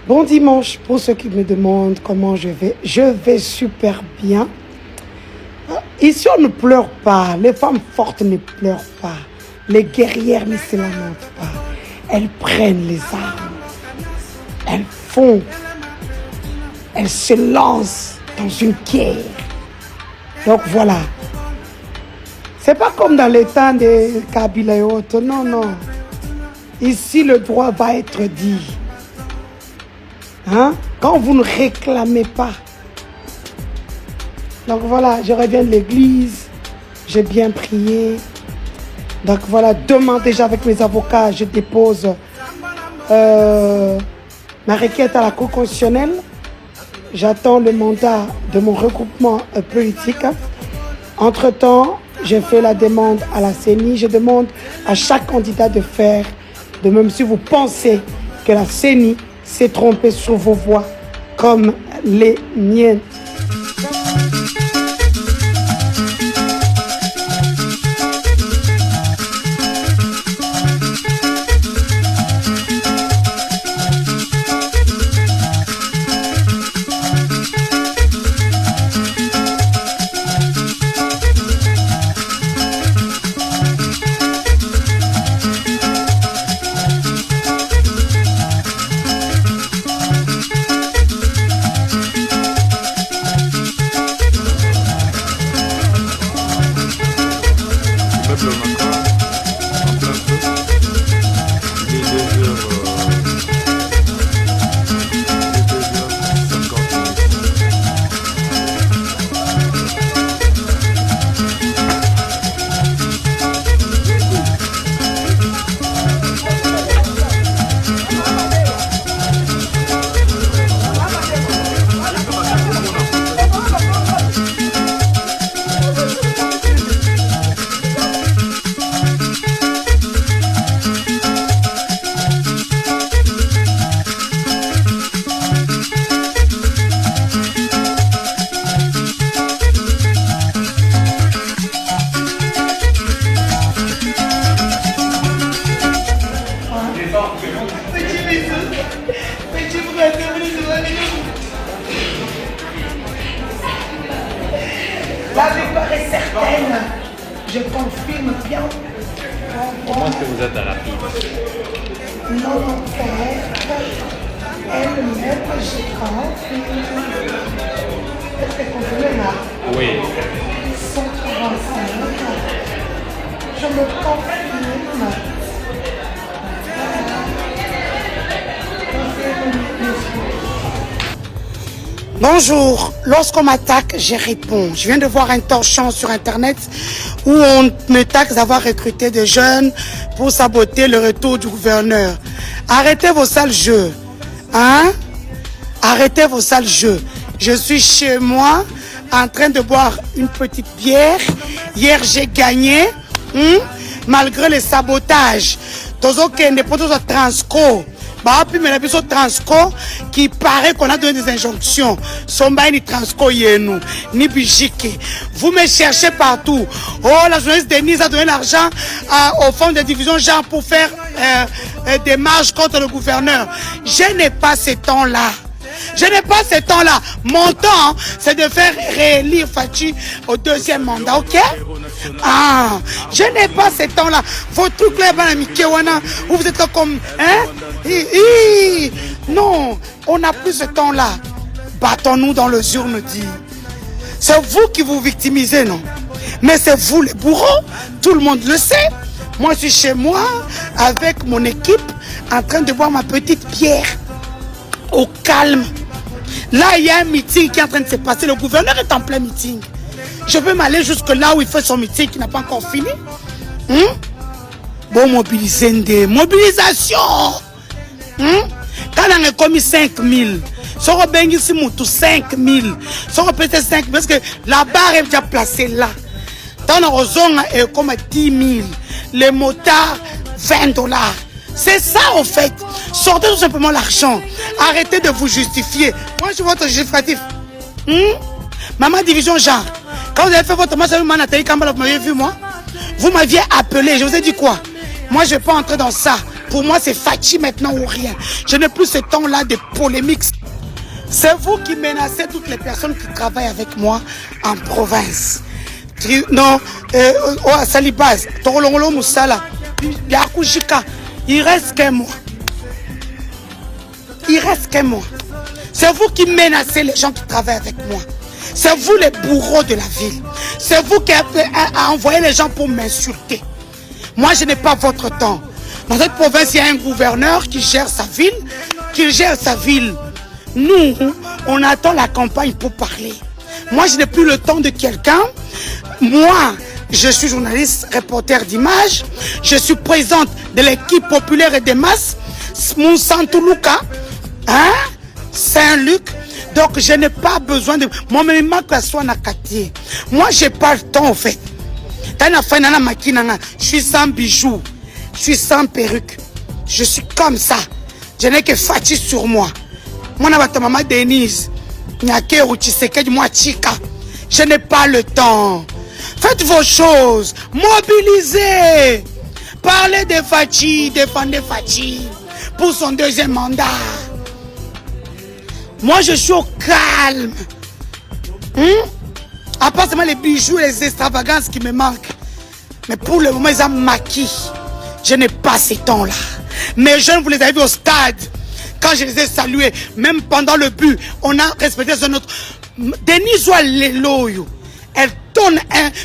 Bon dimanche pour ceux qui me demandent comment je vais. Je vais super bien. Ici, on ne pleure pas. Les femmes fortes ne pleurent pas. Les guerrières ne se lamentent pas. Elles prennent les armes. Elles font. Elles se lancent dans une guerre. Donc voilà. C'est pas comme dans les temps de Kabila et autres. Non, non. Ici, le droit va être dit. Hein? Quand vous ne réclamez pas. Donc voilà, je reviens de l'église. J'ai bien prié. Donc voilà, demain déjà avec mes avocats, je dépose ma requête à la Cour constitutionnelle. J'attends le mandat de mon regroupement politique. Entre-temps, j'ai fait la demande à la CENI. Je demande à chaque candidat de faire de même si vous pensez que la CENI s'est trompée sur vos voix comme les miennes. La victoire est certaine. Je confirme bien. Comment est-ce que vous êtes à la fille? Non, mon père, elle-même, je confirme. Est-ce que vous confirmez là? Oui. 145. Je me confirme. Bonjour, lorsqu'on m'attaque, je réponds. Je viens de voir un torchon sur internet où on me taxe d'avoir recruté des jeunes pour saboter le retour du gouverneur. Arrêtez vos sales jeux. Hein? Arrêtez vos sales jeux. Je suis chez moi en train de boire une petite bière. Hier, j'ai gagné malgré les sabotages. Tozo Kende, Tozo Transco. Puis mais la personne Transco qui paraît qu'on a donné des injonctions. Somba ni Transco yenou, ni Bijiki. Vous me cherchez partout. Oh, la journaliste Denise a donné l'argent au fonds de division genre pour faire des marches contre le gouverneur. Je n'ai pas ce temps-là. Je n'ai pas ce temps-là. Mon temps, c'est de faire réélire Fachi au deuxième mandat, ok? Ah, je n'ai pas ce temps-là. Vos trucs là, où vous êtes comme, hein? Non, on n'a plus ce temps-là. Battons-nous dans les urnes, dit. C'est vous qui vous victimisez, non? Mais c'est vous les bourreaux, tout le monde le sait. Moi, je suis chez moi, avec mon équipe, en train de boire ma petite bière. Au calme. Là, il y a un meeting qui est en train de se passer. Le gouverneur est en plein meeting. Je peux m'aller jusque là où il fait son meeting qui n'a pas encore fini. Bon, mobiliser des mobilisations. Quand on a commis 5000, ça va ici 5000. Ça va peut-être 5000 parce que la barre est déjà placée là. Dans la zone, est comme 10 000. Les motards, $20. C'est ça en fait. Sortez tout simplement l'argent. Arrêtez de vous justifier. Moi, je suis votre justificatif. Maman Division Jean, quand vous avez fait votre match avec Manathalie Kambala, vous m'aviez vu moi? Vous m'aviez appelé. Je vous ai dit quoi? Moi, je ne vais pas entrer dans ça. Pour moi, c'est Fachi maintenant ou rien. Je n'ai plus ce temps-là de polémiques. C'est vous qui menacez toutes les personnes qui travaillent avec moi en province. Non, à Salibaz, Torolongolo Moussala, Yakujika, il reste que moi. Il reste que moi. C'est vous qui menacez les gens qui travaillent avec moi. C'est vous les bourreaux de la ville. C'est vous qui avez envoyé les gens pour m'insulter. Moi, je n'ai pas votre temps. Dans cette province, il y a un gouverneur qui gère sa ville. Nous, on attend la campagne pour parler. Moi, je n'ai plus le temps de quelqu'un. Moi, je suis journaliste, reporter d'images. Je suis présidente de l'équipe populaire et des masses. Moussantoulouka, hein? Saint-Luc. Donc, je n'ai pas besoin de... Moi-même, moi, je n'ai pas le temps, en fait. Je suis sans bijoux. Je suis sans perruque. Je suis comme ça. Je n'ai que Fachi sur moi. Moi, je maman Denise. Je n'ai pas le temps. Faites vos choses. Mobilisez. Parlez de Fachi. Défendez Fachi pour son deuxième mandat. Moi, je suis au calme. À part seulement les bijoux et les extravagances qui me manquent. Mais pour le moment, ils ont maquis. Je n'ai pas ces temps-là. Mes jeunes, vous les avez vus au stade. Quand je les ai salués, même pendant le but, on a respecté notre... Denis Oualeloyo, elle donne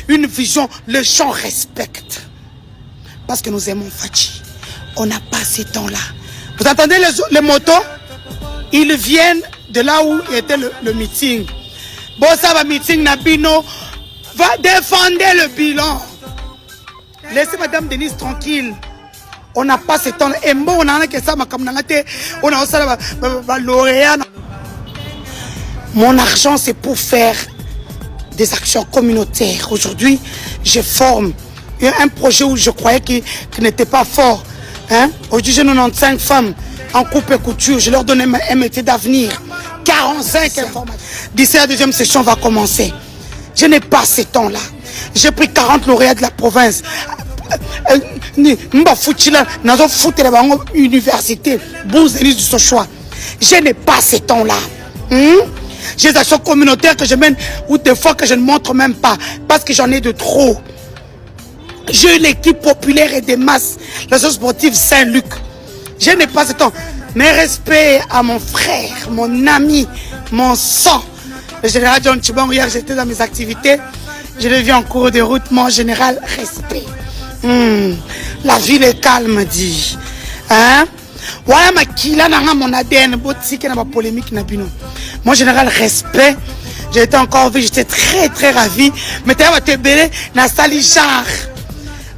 une vision, le champ respecte. Parce que nous aimons Fachi. On n'a pas ces temps-là. Vous entendez les motos? Ils viennent de là où était le meeting. Bon, ça va meeting Nabino. Va défendre le bilan. Laissez Madame Denise tranquille. On n'a pas ce temps. Et bon, on a que ça, on a aussi lauréat. Mon argent, c'est pour faire des actions communautaires. Aujourd'hui, je forme un projet où je croyais qu'il n'était pas fort. Hein? Aujourd'hui, j'ai 95 femmes en coupe et couture. Je leur donne un métier d'avenir. 45 informations. D'ici la deuxième session va commencer. Je n'ai pas ce temps-là. J'ai pris 40 lauréats de la province. Université, bourse du choix. Je n'ai pas ce temps-là. J'ai des actions communautaires que je mène ou des fois que je ne montre même pas parce que j'en ai de trop. J'ai l'équipe populaire et des masses, la sportive Saint-Luc. Je n'ai pas ce temps. Mais respect à mon frère, mon ami, mon sang. Le général John Chibang, hier j'étais dans mes activités. Je l'ai vu en cours de route, mon général, respect. La ville est calme, dit. Hein? Voilà ma kila n'a mon ADN, botique n'a pas polémique n'a bino. Mon général, respect. J'ai été encore vu, j'étais très très ravi. Mais tu as été belé, n'a sali genre.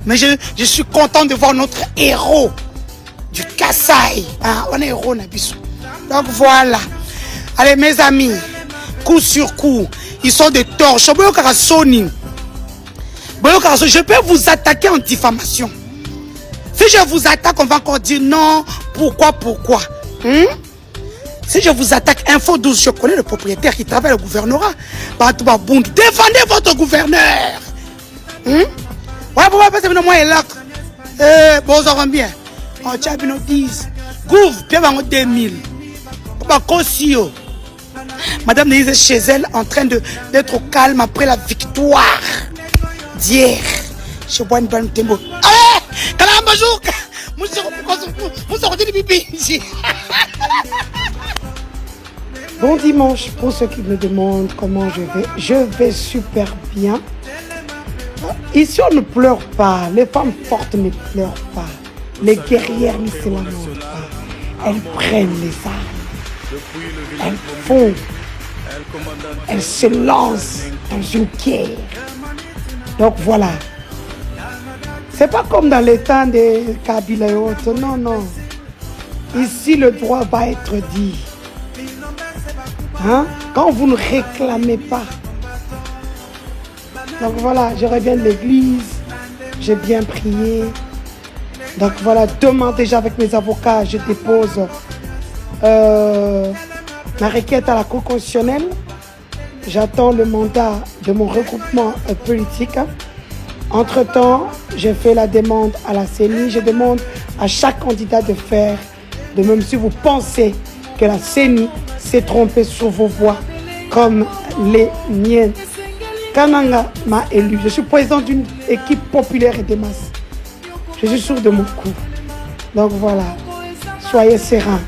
Mais je suis content de voir notre héros du Kassai. Ah, on est héros Nabiso. Donc voilà. Allez mes amis, coup sur coup, ils sont des torches. Je peux vous attaquer en diffamation. Si je vous attaque, on va encore dire non. Pourquoi? Si je vous attaque, Info 12, je connais le propriétaire qui travaille au gouvernorat. Défendez votre gouverneur. Ouais, pourquoi pas moi et là? Bon, ça va bien. On tient bien 10. Gouv, bien 2000. Madame Denise est chez elle en train d'être au calme après la victoire d'hier. Je bois une bonne tembo. Ah! Bonjour! Bon dimanche pour ceux qui me demandent comment je vais. Je vais super bien. Ici on ne pleure pas. Les femmes fortes ne pleurent pas. Les guerrières ne se lamentent pas. Elles prennent les armes. Elles font. Elles se lancent dans une guerre. Donc voilà. C'est pas comme dans les temps de Kabila et autres. Non, non. Ici, le droit va être dit. Hein? Quand vous ne réclamez pas. Donc voilà, je reviens de l'église. J'ai bien prié. Donc voilà, demain déjà avec mes avocats, je dépose ma requête à la Cour constitutionnelle. J'attends le mandat de mon regroupement politique. Entre-temps, j'ai fait la demande à la CENI. Je demande à chaque candidat de faire de même si vous pensez que la CENI s'est trompée sur vos voix comme les miennes. Kananga m'a élu. Je suis président d'une équipe populaire et des masses. Je suis sûr de mon coup. Donc voilà, soyez sereins.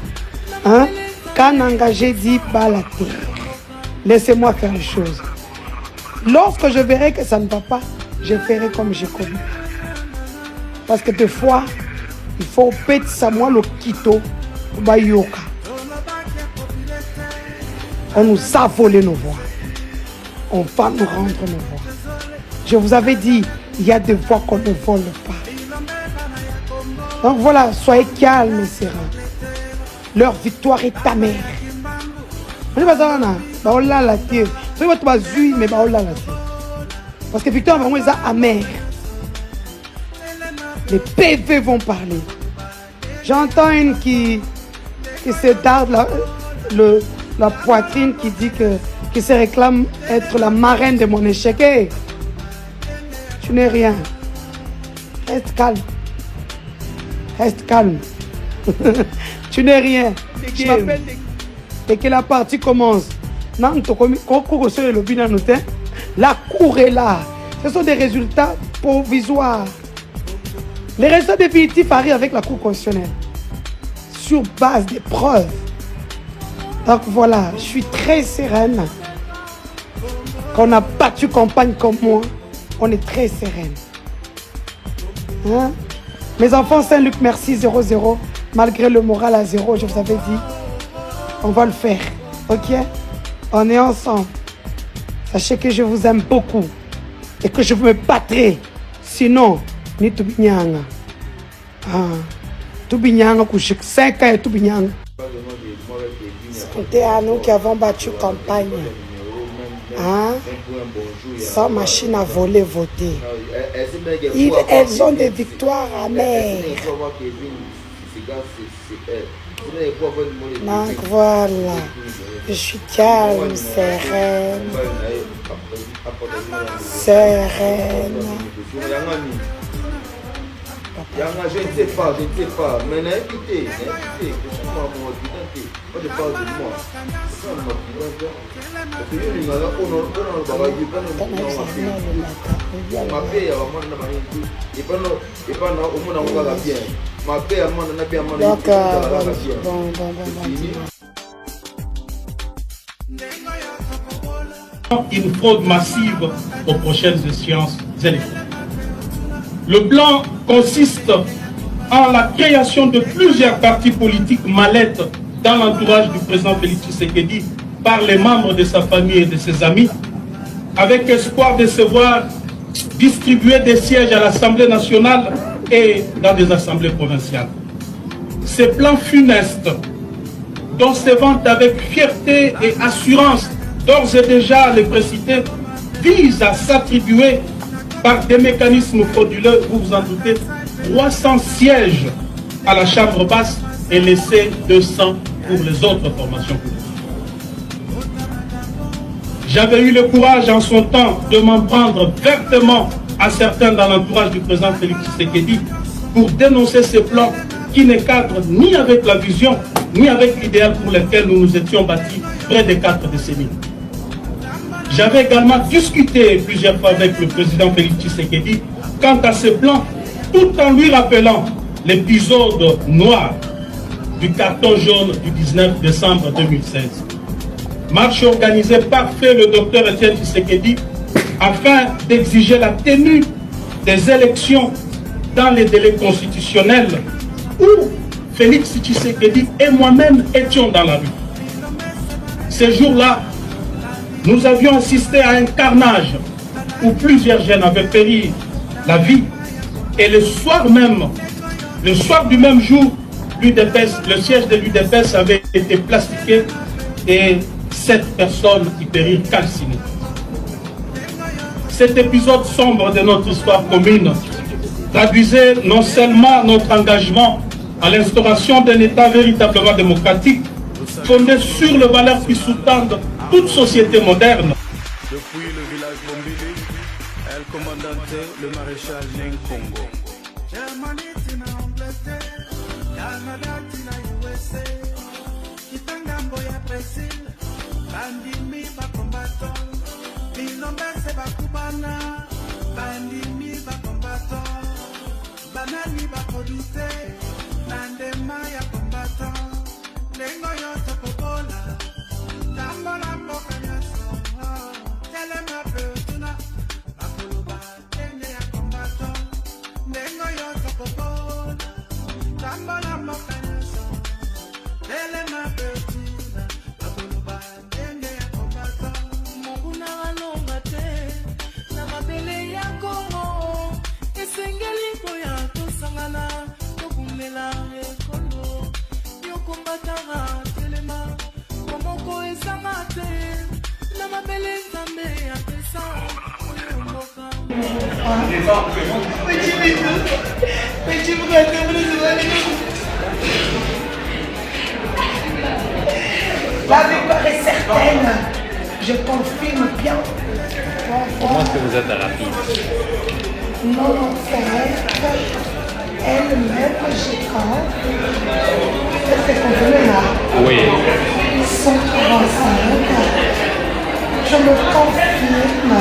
Hein? Kananga, j'ai dit bas la terre. Laissez-moi faire les choses. Lorsque je verrai que ça ne va pas, je ferai comme j'ai connu. Parce que des fois, il faut péter ça moi le kito. On nous a volé nos voix. On va nous rendre nos voix. Je vous avais dit, il y a des voix qu'on ne vole pas. Donc voilà, soyez calmes et sereins. Leur victoire est amère. Parce que victoire vraiment est amère. Les PV vont parler. J'entends une qui se darde la poitrine, qui se réclame être la marraine de mon échec. Hey, tu n'es rien. Reste calme. Reste calme. Tu n'es rien. Et que la partie commence. La cour est là. Ce sont des résultats provisoires. Les résultats définitifs arrivent avec la Cour constitutionnelle. Sur base des preuves. Donc voilà, je suis très sereine. Quand on a battu campagne comme moi, on est très sereine. Hein? Mes enfants, Saint-Luc, merci 0-0. Malgré le moral à 0, je vous avais dit, on va le faire. Ok? On est ensemble. Sachez que je vous aime beaucoup et que je me battrai. Sinon, ni Tubinyanga. Tubinyanga, 5 ans et Tubinyanga. C'était à nous qui avons battu campagne. Hein? Sans machine à voler, voter. Elles ont des victoires amères. Donc voilà, je suis calme, sereine. Sereine. Je ne sais pas, mais n'écoutez, moi je parle de moi. Une fraude massive aux prochaines échéances électorales. Le plan consiste en la création de plusieurs partis politiques mallettes dans l'entourage du président Félix Tshisekedi par les membres de sa famille et de ses amis, avec espoir de se voir distribuer des sièges à l'Assemblée nationale et dans des assemblées provinciales. Ces plans funestes, dont se vantent avec fierté et assurance d'ores et déjà les précités, visent à s'attribuer par des mécanismes frauduleux, vous vous en doutez, 300 sièges à la Chambre basse et laisser 200 pour les autres formations politiques. J'avais eu le courage en son temps de m'en prendre vertement à certains dans l'entourage du président Félix Tshisekedi pour dénoncer ces plans qui ne cadrent ni avec la vision, ni avec l'idéal pour lequel nous nous étions bâtis près de 4 décennies. J'avais également discuté plusieurs fois avec le président Félix Tshisekedi quant à ce plan, tout en lui rappelant l'épisode noir du carton jaune du 19 décembre 2016. Marche organisée par fait le docteur Etienne Tshisekedi afin d'exiger la tenue des élections dans les délais constitutionnels où Félix Tshisekedi et moi-même étions dans la rue. Ces jours-là, nous avions assisté à un carnage où plusieurs jeunes avaient péri la vie et le soir du même jour, le siège de l'UDPS avait été plastifié et 7 personnes y périrent calcinées. Cet épisode sombre de notre histoire commune traduisait non seulement notre engagement à l'instauration d'un État véritablement démocratique, fondé sur les valeurs qui sous-tendent toute société moderne. Depuis le village Bombili, El comandante, le maréchal Nenkongo. Germany tina Angleterre, Canada tina USA, Kitangambo ya Brazil, bandimi ba combattant, Bilombese ba Cubana, bandimi ba combattant, Banani ba produite, Nandema ya combattant, Lengo yo topobola, Tambola mboka nyaso, Telema peutuna, Bakuluba tende ya combattant, Lengo yo topobola, Tambola mboka nyaso, Telema peutuna, Bakuluba tende ya combattant. Mokuna alonga te, na mabele ya Kongo, esengeli boya tosangana, tokumela ekolo, yokombatanga telema, komoko esanga te, na mabele nzambe ya pesa, oyo mboka. La victoire est certaine. Je confirme bien. Comment est-ce que vous êtes rapide? Non, elle-même, je crois. Est-ce que vous confirmez là? Oui. 135. Je me confirme.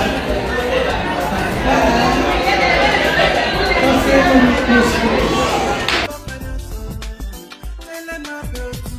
Confirme, monsieur. Telema peutuna.